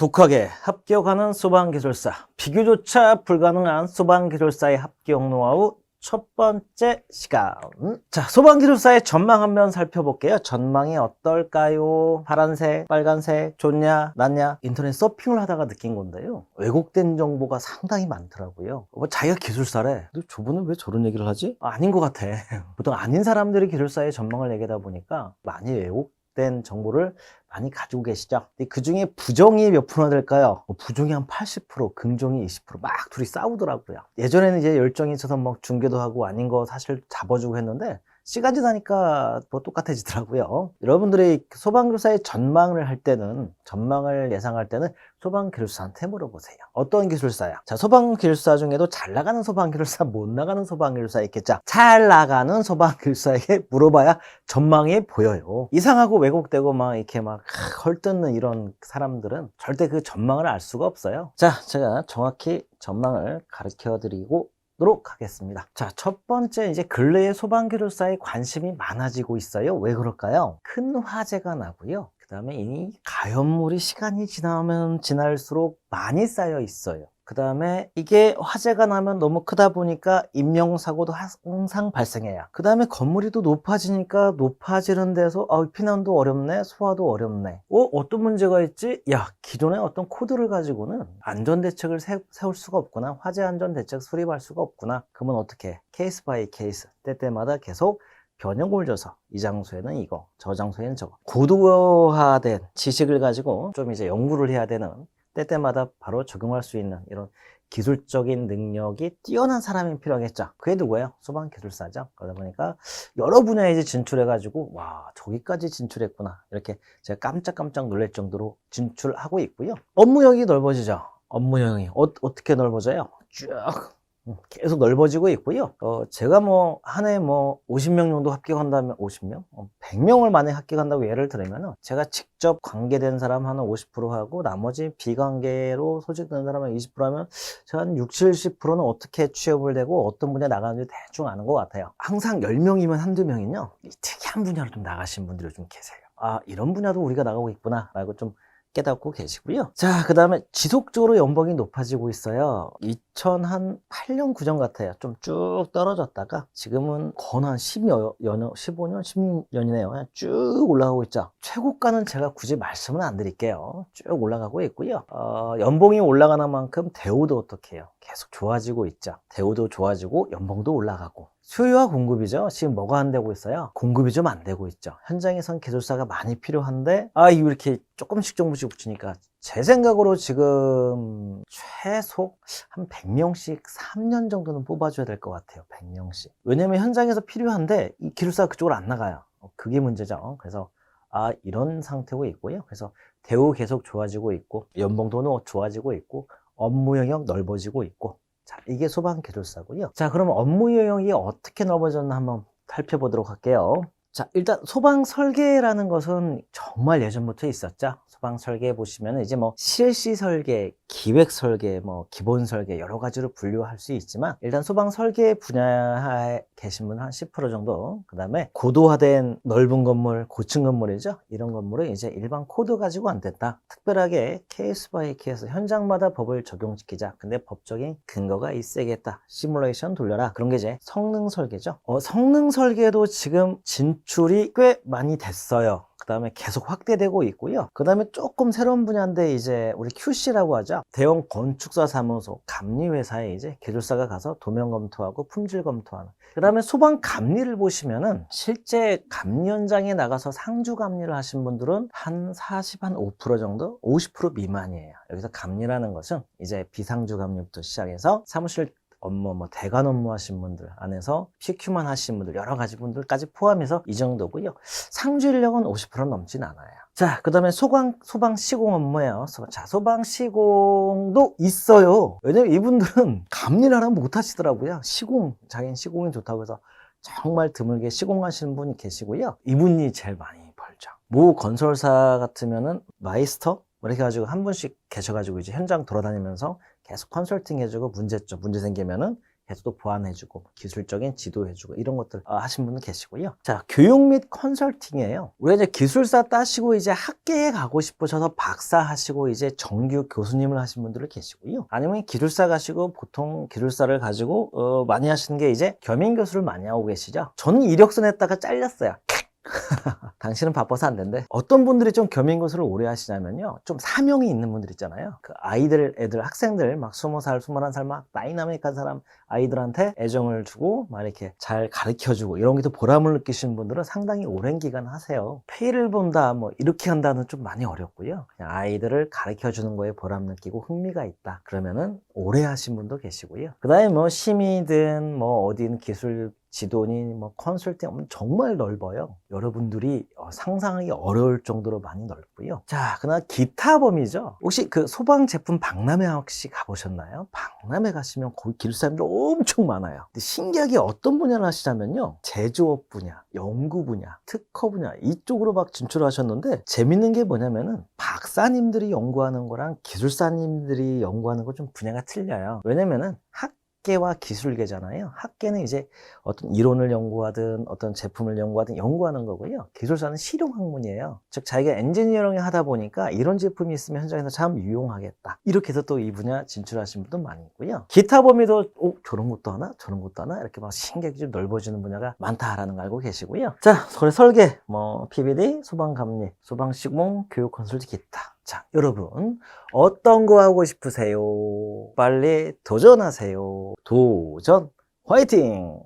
독하게 합격하는 소방기술사, 비교조차 불가능한 소방기술사의 합격 노하우 첫 번째 시간. 자, 소방기술사의 전망 한번 살펴볼게요. 전망이 어떨까요? 파란색, 빨간색, 좋냐, 낮냐? 인터넷 서핑을 하다가 느낀 건데요. 왜곡된 정보가 상당히 많더라고요. 자기가 기술사래. 근데 저분은 왜 저런 얘기를 하지? 아닌 것 같아. 보통 아닌 사람들이 기술사의 전망을 얘기하다 보니까 많이 왜곡된 정보를 많이 가지고 계시죠. 그 중에 부정이 몇 프로나 될까요? 부정이 한 80%, 긍정이 20%막 둘이 싸우더라고요. 예전에는 이제 열정이 있어서 막 중계도 하고 아닌 거 사실 잡아주고 했는데 시간 지나니까 뭐 똑같아지더라고요. 여러분들이 소방교사의 전망을 할 때는, 전망을 예상할 때는 소방기술사한테 물어보세요. 어떤 기술사야? 자, 소방기술사 중에도 잘 나가는 소방기술사, 못 나가는 소방기술사 있겠죠. 잘 나가는 소방기술사에게 물어봐야 전망이 보여요. 이상하고 왜곡되고 막 이렇게 막 헐뜯는 이런 사람들은 절대 그 전망을 알 수가 없어요. 자, 제가 정확히 전망을 가르쳐 드리고 하겠습니다. 자, 첫 번째, 이제 근래에 소방기술사에 관심이 많아지고 있어요. 왜 그럴까요? 큰 화재가 나고요. 그 다음에 이 가연물이 시간이 지나면 지날수록 많이 쌓여 있어요. 그 다음에 이게 화재가 나면 너무 크다 보니까 인명사고도 항상 발생해요. 그 다음에 건물이 또 높아지니까 높아지는 데서 피난도 어렵네, 소화도 어렵네. 어떤 문제가 있지? 야, 기존의 어떤 코드를 가지고는 안전대책을 세울 수가 없구나. 화재 안전대책 수립할 수가 없구나. 그러면 어떻게 해? 케이스 바이 케이스, 때때마다 계속 변형을 줘서 이 장소에는 이거, 저 장소에는 저거. 고도화된 지식을 가지고 좀 이제 연구를 해야 되는, 때때마다 바로 적용할 수 있는 이런 기술적인 능력이 뛰어난 사람이 필요하겠죠. 그게 누구예요? 소방기술사죠. 그러다 보니까 여러 분야에 이제 진출해가지고 와, 저기까지 진출했구나, 이렇게 제가 깜짝깜짝 놀랄 정도로 진출하고 있고요. 업무형이 넓어지죠. 업무형이 어떻게 넓어져요? 쭉 계속 넓어지고 있고요. 제가 한 해 50명 정도 합격한다면, 50명? 100명을 만약에 합격한다고 예를 들면, 제가 직접 관계된 사람 한 50% 하고, 나머지 비관계로 소집된 사람 한 20% 하면, 제가 한 60, 70%는 어떻게 취업을 되고, 어떤 분야에 나가는지 대충 아는 것 같아요. 항상 10명이면 한두 명은요, 특이한 분야로 좀 나가신 분들이 좀 계세요. 아, 이런 분야도 우리가 나가고 있구나, 라고 좀 깨닫고 계시고요. 자, 그 다음에 지속적으로 연봉이 높아지고 있어요. 2008년, 9년 같아요. 좀 쭉 떨어졌다가 지금은 거의 한 15년, 16년이네요. 쭉 올라가고 있죠. 최고가는 제가 굳이 말씀은 안 드릴게요. 쭉 올라가고 있고요. 연봉이 올라가는 만큼 대우도 어떻게 해요? 계속 좋아지고 있죠. 대우도 좋아지고 연봉도 올라가고. 수요와 공급이죠. 지금 뭐가 안 되고 있어요? 공급이 좀 안 되고 있죠. 현장에선 기술사가 많이 필요한데, 이거 이렇게 조금씩 붙이니까 제 생각으로 지금 최소 한 100명씩 3년 정도는 뽑아줘야 될 것 같아요. 100명씩. 왜냐면 현장에서 필요한데 이 기술사가 그쪽으로 안 나가요. 그게 문제죠. 그래서 이런 상태고 있고요. 그래서 대우 계속 좋아지고 있고, 연봉도 좋아지고 있고, 업무 영역 넓어지고 있고. 자, 이게 소방기술사고요. 자, 그럼 업무 영역이 어떻게 넓어졌나 한번 살펴보도록 할게요. 자, 일단 소방 설계라는 것은 정말 예전부터 있었죠. 소방 설계 보시면 이제 실시 설계, 기획 설계, 기본 설계 여러 가지로 분류할 수 있지만, 일단 소방 설계 분야에 계신 분 한 10% 정도, 그 다음에 고도화된 넓은 건물, 고층 건물이죠. 이런 건물은 이제 일반 코드 가지고 안 된다. 특별하게 케이스 바이 케이스, 현장마다 법을 적용시키자. 근데 법적인 근거가 있어야겠다. 시뮬레이션 돌려라. 그런 게 이제 성능 설계죠. 성능 설계도 지금 진출이 꽤 많이 됐어요. 그 다음에 계속 확대되고 있고요. 그 다음에 조금 새로운 분야인데, 이제 우리 QC라고 하죠. 대형 건축사 사무소, 감리회사에 이제 기술사가 가서 도면 검토하고 품질 검토하는. 그 다음에 소방 감리를 보시면은, 실제 감리 현장에 나가서 상주 감리를 하신 분들은 한 5% 정도? 50% 미만이에요. 여기서 감리라는 것은 이제 비상주 감리부터 시작해서 사무실 업무, 대관 업무 하신 분들 안에서 PQ만 하신 분들, 여러 가지 분들까지 포함해서 이 정도고요. 상주 인력은 50% 넘진 않아요. 자, 그 다음에 소방 시공 업무예요. 자, 소방 시공도 있어요. 왜냐면 이분들은 감리를 하라면 못 하시더라고요. 자기는 시공이 좋다고 해서 정말 드물게 시공하시는 분이 계시고요. 이분이 제일 많이 벌죠. 모 건설사 같으면은 마이스터? 이렇게 해가지고 한 분씩 계셔가지고 이제 현장 돌아다니면서 계속 컨설팅 해주고, 문제 생기면은 해서 또 보완해주고 기술적인 지도해주고 이런 것들 하신 분들 계시고요. 자, 교육 및 컨설팅이에요. 우리가 이제 기술사 따시고 이제 학계에 가고 싶으셔서 박사 하시고 이제 정규 교수님을 하신 분들 계시고요. 아니면 기술사 가시고 보통 기술사를 가지고 많이 하시는 게 이제 겸임 교수를 많이 하고 계시죠. 저는 이력서 냈다가 잘렸어요. 당신은 바빠서 안 된대. 어떤 분들이 좀 겸임교수를 오래 하시냐면요, 좀 사명이 있는 분들 있잖아요. 그 아이들, 애들, 학생들 막 20살, 21살 막 다이나믹한 사람 아이들한테 애정을 주고 막 이렇게 잘 가르쳐주고 이런 게 또 보람을 느끼시는 분들은 상당히 오랜 기간 하세요. 페이를 본다 뭐 이렇게 한다는 좀 많이 어렵고요. 그냥 아이들을 가르쳐주는 거에 보람 느끼고 흥미가 있다 그러면은 오래 하신 분도 계시고요. 그 다음에 뭐 심의든 뭐 어디는 기술 지도니 뭐 컨설팅 정말 넓어요. 여러분들이 상상하기 어려울 정도로 많이 넓고요. 자, 그러나 기타 범위죠. 혹시 그 소방 제품 박람회 혹시 가보셨나요? 박람회 가시면 거기 기술사님들 엄청 많아요. 근데 신기하게 어떤 분야를 하시냐면요, 제조업 분야, 연구 분야, 특허 분야 이쪽으로 막 진출하셨는데 재밌는 게 뭐냐면은 박사님들이 연구하는 거랑 기술사님들이 연구하는 거 좀 분야가 틀려요. 왜냐면은 학계와 기술계잖아요. 학계는 이제 어떤 이론을 연구하든 어떤 제품을 연구하든 연구하는 거고요. 기술사는 실용 학문이에요. 즉 자기가 엔지니어링을 하다 보니까 이런 제품이 있으면 현장에서 참 유용하겠다. 이렇게 해서 또 이 분야 진출하신 분도 많이 있고요. 기타 범위도 저런 것도 하나? 저런 것도 하나? 이렇게 막 신경이 좀 넓어지는 분야가 많다라는 거 알고 계시고요. 자, 설계, 뭐 PBD, 소방감리, 소방시공, 교육 컨설팅 기타. 자, 여러분 어떤 거 하고 싶으세요? 빨리 도전하세요. 도전 화이팅!